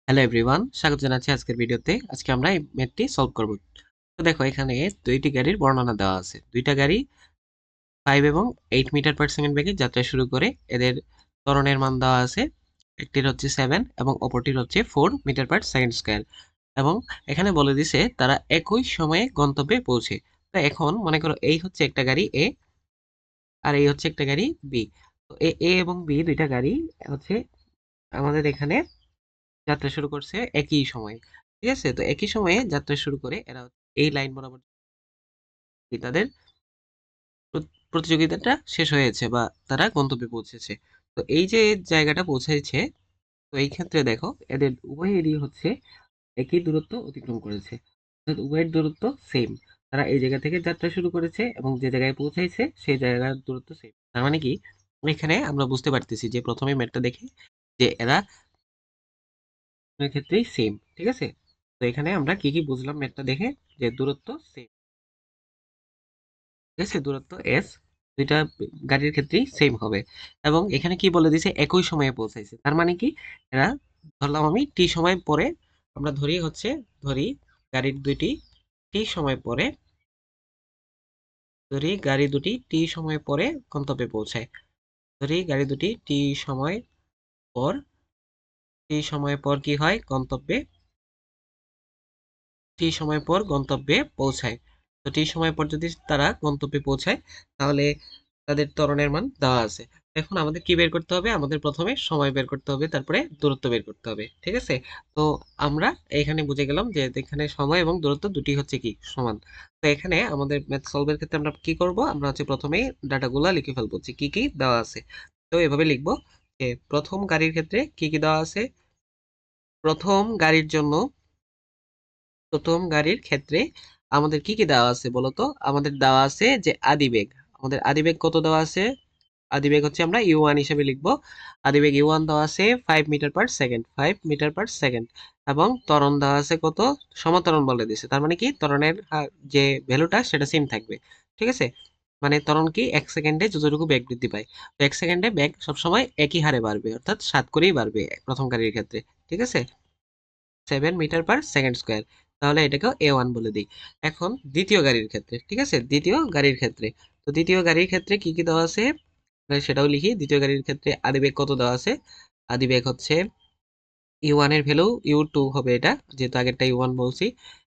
Hello everyone, স্বাগত জানাচ্ছি আজকের ভিডিওতে। আজকে আমরা এই ম্যাথটি সলভ করব। তো দেখো এখানে দুইটি গাড়ির বর্ণনা দেওয়া আছে। দুইটা গাড়ি 5 এবং 8 মিটার পার সেকেন্ড বেগে যাত্রা শুরু করে এদের ত্বরণের মান দেওয়া আছে। একটির হচ্ছে 7 এবং অপরটির হচ্ছে 4 মিটার পার সেকেন্ড স্কয়ার। এবং এখানে বলে দিছে তারা একই সময়ে গন্তব্যে পৌঁছে। তো এখন মনে করো এই হচ্ছে একটা গাড়ি এ আর এই হচ্ছে একটা গাড়ি বি। তো এ এবং বি দুইটা গাড়ি হচ্ছে আমাদের এখানে যাত্রা শুরু করছে একই সময়ে। ঠিক আছে? তো একই সময়ে যাত্রা শুরু করে এরা এই লাইন বরাবর তাদের প্রতিযোগিতাটা শেষ হয়েছে বা তারা গন্তব্যে পৌঁছেছে। তো এই যে জায়গাটা পৌঁছেছে, তো এই ক্ষেত্রে দেখো এদের উভয়েরই হচ্ছে একই দূরত্ব অতিক্রম করেছে। অর্থাৎ উভয়ের দূরত্ব সেম। তারা এই জায়গা থেকে যাত্রা শুরু করেছে এবং যে জায়গায় পৌঁছাইছে সেই জায়গার দূরত্ব সেম। তার মানে কি এখানে আমরা বুঝতে পারতেছি যে প্রথমে ম্যাপটা দেখে যে এরা ক্ষেত্রেই সেম। ঠিক আছে? তো এখানে আমরা কি কি বুঝলাম ম্যাপটা দেখে, যে দূরত্ব সেম। ঠিক আছে? দূরত্ব এস দুইটা গাড়ির ক্ষেত্রেই সেম হবে। এবং এখানে কি বলে দিছে একই সময়ে পৌঁছাইছে। তার মানে কি এরা ধরলাম আমি টি সময় পরে, আমরা ধরি গাড়ির দুইটি টি সময় পরে, ধরি গাড়ি দুটি টি সময় পরে গন্তব্যে পৌঁছায়। ধরি গাড়ি দুটি পর টি সময় পর কি হয় গন্তব্যে, টি সময় পর গন্তব্যে পৌঁছায়। তো টি সময় পর যদি তারা গন্তব্যে পৌঁছায় তাহলে তাদের ত্বরণের মান দেওয়া আছে। এখন আমাদের কি বের করতে হবে? আমাদের প্রথমে সময় বের করতে হবে, তারপরে দূরত্ব বের করতে হবে। ঠিক আছে? তো আমরা এখানে বুঝে গেলাম যে এখানে সময় এবং দূরত্ব দুটি হচ্ছে কি সমান। তো এখানে আমাদের ম্যাথ সলভের ক্ষেত্রে আমরা কি করব? আমরা হচ্ছে প্রথমেই ডাটাগুলো লিখে ফেলবো যে কি কি দেওয়া আছে। তো এভাবে লিখবো যে প্রথম গাড়ির ক্ষেত্রে কি কি দেওয়া আছে। প্রথম গাড়ির জন্য, প্রথম গাড়ির ক্ষেত্রে আমাদের কি কি দেওয়া আছে বলতো? আমাদের দেওয়া আছে যে আদিবেগ। আমাদের আদিবেগ কত দেওয়া আছে? আদিবেগ হচ্ছে আমরা u1 হিসেবে লিখবো। আদিবেগ u1 দেওয়া আছে 5 meter per second, 5 meter per second. এবং ত্বরণ দেওয়া আছে কত? সমান্তরণ বলে দিছে। তার মানে কি ত্বরণের যে ভ্যালুটা সেটা সেম থাকবে। ঠিক আছে? মানে ত্বরণ কি 1 সেকেন্ডে যতটুকু বেগ বৃদ্ধি পায়। তো 1 সেকেন্ডে বেগ সবসময় একই হারে বাড়বে, অর্থাৎ 7 করেই বাড়বে প্রথম গাড়ির ক্ষেত্রে। ঠিক আছে? 7 মিটার পার সেকেন্ড স্কয়ার। তাহলে এটাকেও a1 বলে দিই। এখন দ্বিতীয় গাড়ির ক্ষেত্রে, ঠিক আছে? দ্বিতীয় গাড়ির ক্ষেত্রে, তো দ্বিতীয় গাড়ির ক্ষেত্রে কি কি দেওয়া আছে সেটাও লিখি। দ্বিতীয় গাড়ির ক্ষেত্রে আদিবেগ কত দেওয়া আছে? আদিবেগ হচ্ছে u1 এর ভ্যালু u2 হবে, এটা যেহেতু আগেরটা u1 বলছি।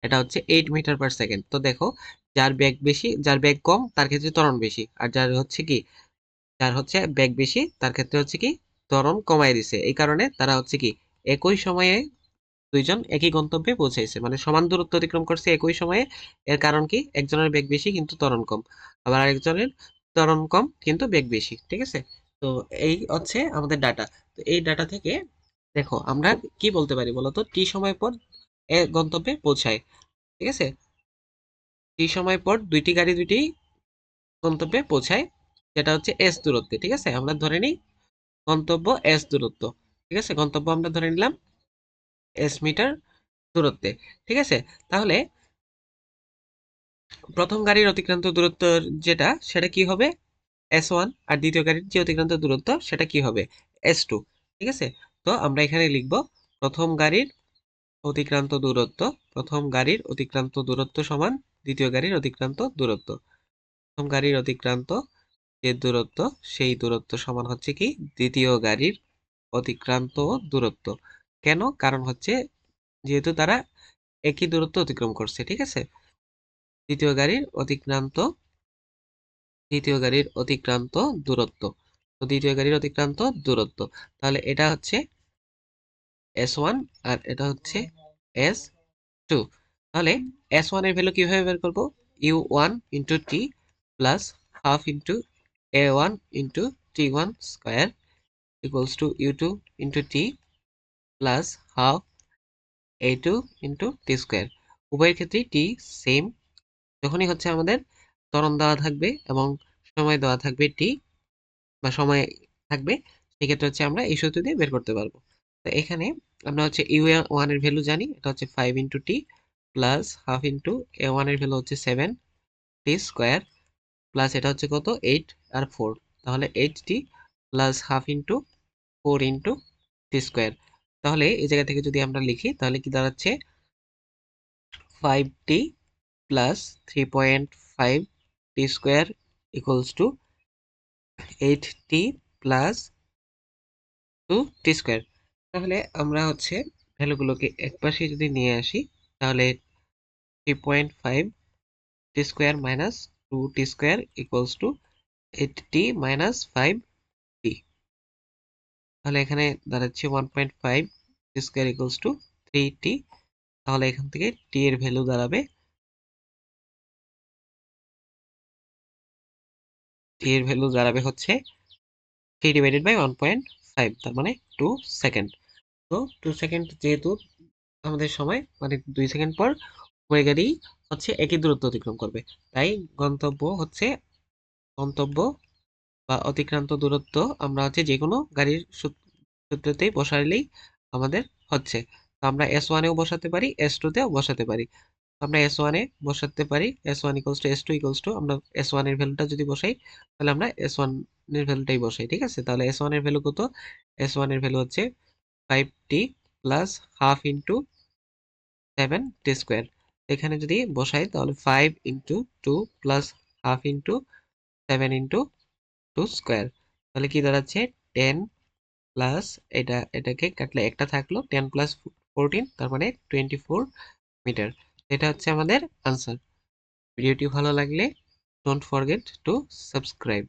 এটা হচ্ছে 8 মিটার পার সেকেন্ড। তো দেখো যার বেগ বেশি, যার বেগ কম তার ক্ষেত্রে ত্বরণ বেশি, আর যার হচ্ছে বেগ বেশি তার ক্ষেত্রে হচ্ছে কি ত্বরণ কমায় দিছে। এই কারণে তারা হচ্ছে কি একই সময়ে দুইজন একই গন্তব্যে পৌঁছাইছে, মানে সমান দূরত্ব অতিক্রম করছে একই সময়ে। এর কারণ কি একজনের বেগ বেশি কিন্তু ত্বরণ কম, আবার আরেকজনের ত্বরণ কম কিন্তু বেগ বেশি। ঠিক আছে? তো এই হচ্ছে আমাদের ডাটা। তো এই ডাটা থেকে দেখো আমরা কি বলতে পারি বলতো? টি সময় পর গন্তব্যে পৌঁছায়। ঠিক আছে? টি সময় পর দুইটি গাড়ি দুইটি গন্তব্যে পৌঁছায়, যেটা হচ্ছে এস দূরত্বে। ঠিক আছে? আমরা ধরে নিই গন্তব্য এস দূরত্ব। ঠিক আছে? গন্তব্য আমরা ধরে নিলাম এস মিটার দূরত্বে। ঠিক আছে? তাহলে প্রথম গাড়ির অতিক্রান্ত দূরত্ব যেটা, সেটা কি হবে? S1। আর দ্বিতীয় গাড়ির যে অতিক্রান্ত দূরত্ব সেটা কি হবে? S2। ঠিক আছে? তো আমরা এখানে লিখব প্রথম গাড়ির অতিক্রান্ত দূরত্ব, প্রথম গাড়ির অতিক্রান্ত দূরত্ব সমান দ্বিতীয় গাড়ির অতিক্রান্ত দূরত্ব। প্রথম গাড়ির অতিক্রান্ত যে দূরত্ব সেই দূরত্ব সমান হচ্ছে কি দ্বিতীয় গাড়ির অতিক্রান্ত দূরত্ব। কেন? কারণ হচ্ছে যেহেতু তারা একই দূরত্ব অতিক্রম করছে। ঠিক আছে? দ্বিতীয় গাড়ির অতিক্রান্ত, দ্বিতীয় গাড়ির অতিক্রান্ত দূরত্ব। তো দ্বিতীয় গাড়ির অতিক্রান্ত দূরত্ব, তাহলে এটা হচ্ছে S1 আর এটা হচ্ছে S2। তাহলে S1 এর ভ্যালু কিভাবে বের করব? u1 into T plus half into a1 into t1 square equals to u2 into T plus half a2 into T square. উভয়ের ক্ষেত্রেই টি সেম। যখনই হচ্ছে আমাদের ত্বরণ দেওয়া থাকবে এবং সময় দেওয়া থাকবে টি বা সময় থাকবে, সেক্ষেত্রে হচ্ছে আমরা এই সূত্র দিয়ে বের করতে পারবো। তো এখানে আমরা হচ্ছে u1 এর ভ্যালু জানি, এটা হচ্ছে 5 into T plus half into a1 এর ভ্যালু হচ্ছে 7 টি স্কোয়ার প্লাস এটা হচ্ছে কত 8 আর 4, তাহলে 8 টি plus half into 4 into T square. তাহলে এই জায়গা থেকে যদি আমরা লিখি তাহলে কি দাঁড়াচ্ছে 5t plus 3.5t square equals to 8t plus 2t square. তাহলে আমরা হচ্ছে ভ্যালুগুলোকে একপাশে যদি নিয়ে আসি তাহলে 3.5t square minus 2t square equals to 8t minus 5t। তাহলে এখানে দাঁড়াচ্ছে 1.5t square equals to 3t। তাহলে এখান থেকে t এর ভ্যালু দাঁড়াবে হচ্ছে 3 ডিভাইডেড বাই 1.5, তার মানে 2 সেকেন্ড। তো 2 সেকেন্ড যেহেতু আমাদের সময় মানে 2 সেকেন্ড পর উভয় গাড়ি হচ্ছে একই দূরত্ব অতিক্রম করবে, তাই গন্তব্য বা অতিক্রান্ত দূরত্ব আমরা হচ্ছে যে কোনো গাড়ির সূত্রতেই বসাইলেই আমাদের হচ্ছে। তো আমরা S1 এও বসাতে পারি, S2 তেও বসাতে পারি। আমরা S1 এ বসাতে পারি, S1 equals to S2 equals to, আমরা S1 এর ভ্যালুটা যদি বসাই তাহলে আমরা S1 এর ভ্যালুটাই বসাই, ঠিক আছে। তাহলে S1 এর ভ্যালু কত? S1 এর ভ্যালু হচ্ছে 5t plus half into 7t square. এখানে যদি বসাই তাহলে 5 into 2 plus half into 7 into 2 square. তাহলে কি দাঁড়াচ্ছে 10 প্লাস এটাকে কাটলে একটা থাকলো 10 প্লাস 14, তার মানে 24 মিটার। এটা হচ্ছে আমাদের আনসার। ভিডিওটি ভালো লাগলে ডোন্ট ফরগেট টু সাবস্ক্রাইব।